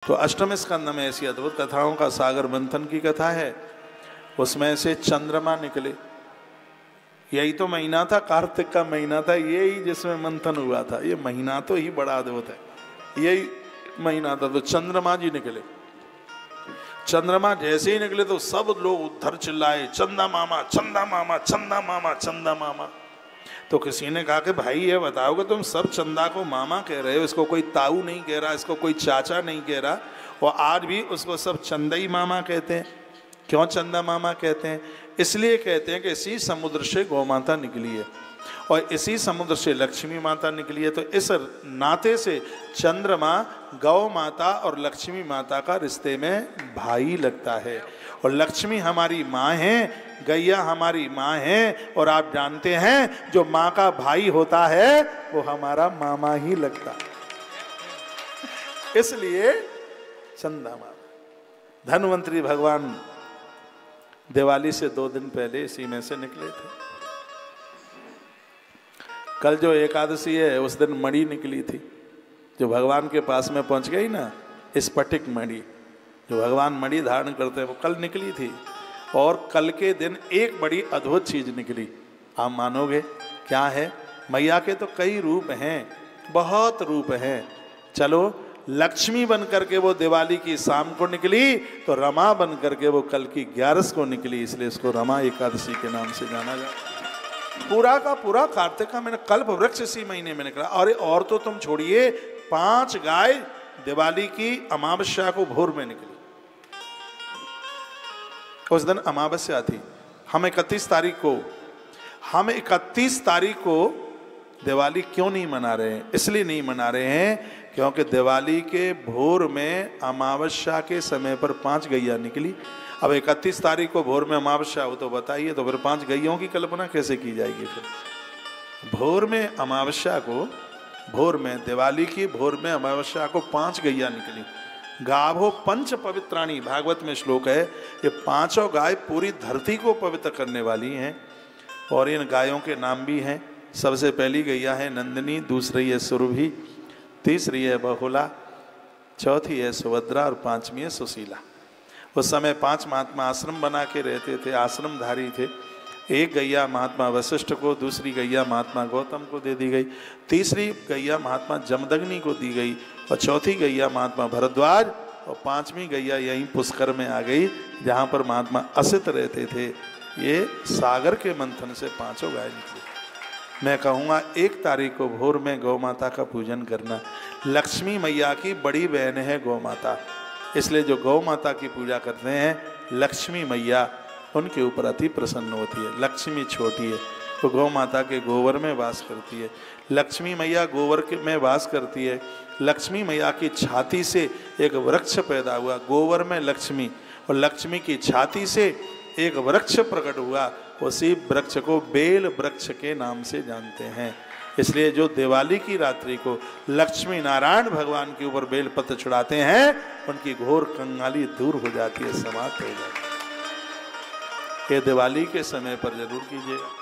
तो अष्टम स्कंद में ऐसी अद्भुत कथाओं का सागर मंथन की कथा है। उसमें से चंद्रमा निकले। यही तो महीना था, कार्तिक का महीना था, यही जिसमें मंथन हुआ था। ये महीना तो ही बड़ा अद्भुत है, यही महीना था। तो चंद्रमा जी निकले। चंद्रमा जैसे ही निकले तो सब लोग उधर चिल्लाए, चंदा मामा, चंदा मामा, चंदा मामा, चंदा मामा। तो किसी ने कहा कि भाई ये बताओ कि तुम सब चंदा को मामा कह रहे हो, इसको कोई ताऊ नहीं कह रहा, इसको कोई चाचा नहीं कह रहा, और आज भी उसको सब चंदई मामा कहते हैं। क्यों चंदा मामा कहते हैं? इसलिए कहते हैं कि इसी समुद्र से गौ माता निकली है और इसी समुद्र से लक्ष्मी माता निकली है। तो इस नाते से चंद्रमा गौ माता और लक्ष्मी माता का रिश्ते में भाई लगता है। और लक्ष्मी हमारी माँ है, गैया हमारी माँ है, और आप जानते हैं जो माँ का भाई होता है वो हमारा मामा ही लगता है। इसलिए चंदा माता। धन्वंतरी भगवान दिवाली से 2 दिन पहले इसी में से निकले थे। कल जो एकादशी है उस दिन मणि निकली थी, जो भगवान के पास में पहुंच गई ना, स्फटिक मणि, जो भगवान मणि धारण करते हैं, वो कल निकली थी। और कल के दिन एक बड़ी अद्भुत चीज निकली। आप मानोगे क्या है? मैया के तो कई रूप हैं, बहुत रूप हैं। चलो, लक्ष्मी बन करके वो दिवाली की शाम को निकली, तो रमा बन करके वो कल की 11 को निकली, इसलिए इसको रमा एकादशी के नाम से जाना जाता है। पूरा का पूरा कार्तिक का महीना, कल्प वृक्ष इसी महीने में निकला। और तो तुम छोड़िए, 5 गाय दिवाली की अमावस्या को भोर में निकली। उस दिन अमावस्या थी। हम 31 तारीख को दिवाली क्यों नहीं मना रहे हैं? इसलिए नहीं मना रहे हैं क्योंकि दिवाली के भोर में अमावस्या के समय पर 5 गैया निकली। अब 31 तारीख को भोर में अमावस्या हो तो बताइए, तो फिर 5 गैयों की कल्पना कैसे की जाएगी? फिर भोर में अमावस्या को, भोर में दिवाली की भोर में अमावस्या को 5 गैया निकली। गावो पंच पवित्राणी, भागवत में श्लोक है। ये 5 गाय पूरी धरती को पवित्र करने वाली हैं। और इन गायों के नाम भी हैं। सबसे पहली गैया है नंदिनी, दूसरी है सुरभि, तीसरी है बहुला, चौथी है सुभद्रा और 5वीं है सुशीला। उस समय 5 महात्मा आश्रम बना के रहते थे, आश्रमधारी थे। एक गैया महात्मा वशिष्ठ को, दूसरी गैया महात्मा गौतम को दे दी गई, तीसरी गैया महात्मा जमदग्नि को दी गई, और चौथी गैया महात्मा भरद्वाज, और 5वीं गैया यहीं पुष्कर में आ गई जहाँ पर महात्मा असित रहते थे। ये सागर के मंथन से 5 गाय निकली। मैं कहूँगा 1 तारीख को भोर में गौ माता का पूजन करना। लक्ष्मी मैया की बड़ी बहन है गौ माता, इसलिए जो गौ माता की पूजा करते हैं, लक्ष्मी मैया उनके ऊपर अति प्रसन्न होती है। लक्ष्मी छोटी है, तो गौ माता के गोबर में वास करती है। लक्ष्मी मैया गोबर में वास करती है। लक्ष्मी मैया की छाती से एक वृक्ष पैदा हुआ, गोबर में लक्ष्मी, और लक्ष्मी की छाती से एक वृक्ष प्रकट हुआ। उसी वृक्ष को बेल वृक्ष के नाम से जानते हैं। इसलिए जो दिवाली की रात्रि को लक्ष्मी नारायण भगवान के ऊपर बेलपत्र चढ़ाते हैं, उनकी घोर कंगाली दूर हो जाती है, समाप्त हो जाती है। ये दिवाली के समय पर जरूर कीजिएगा।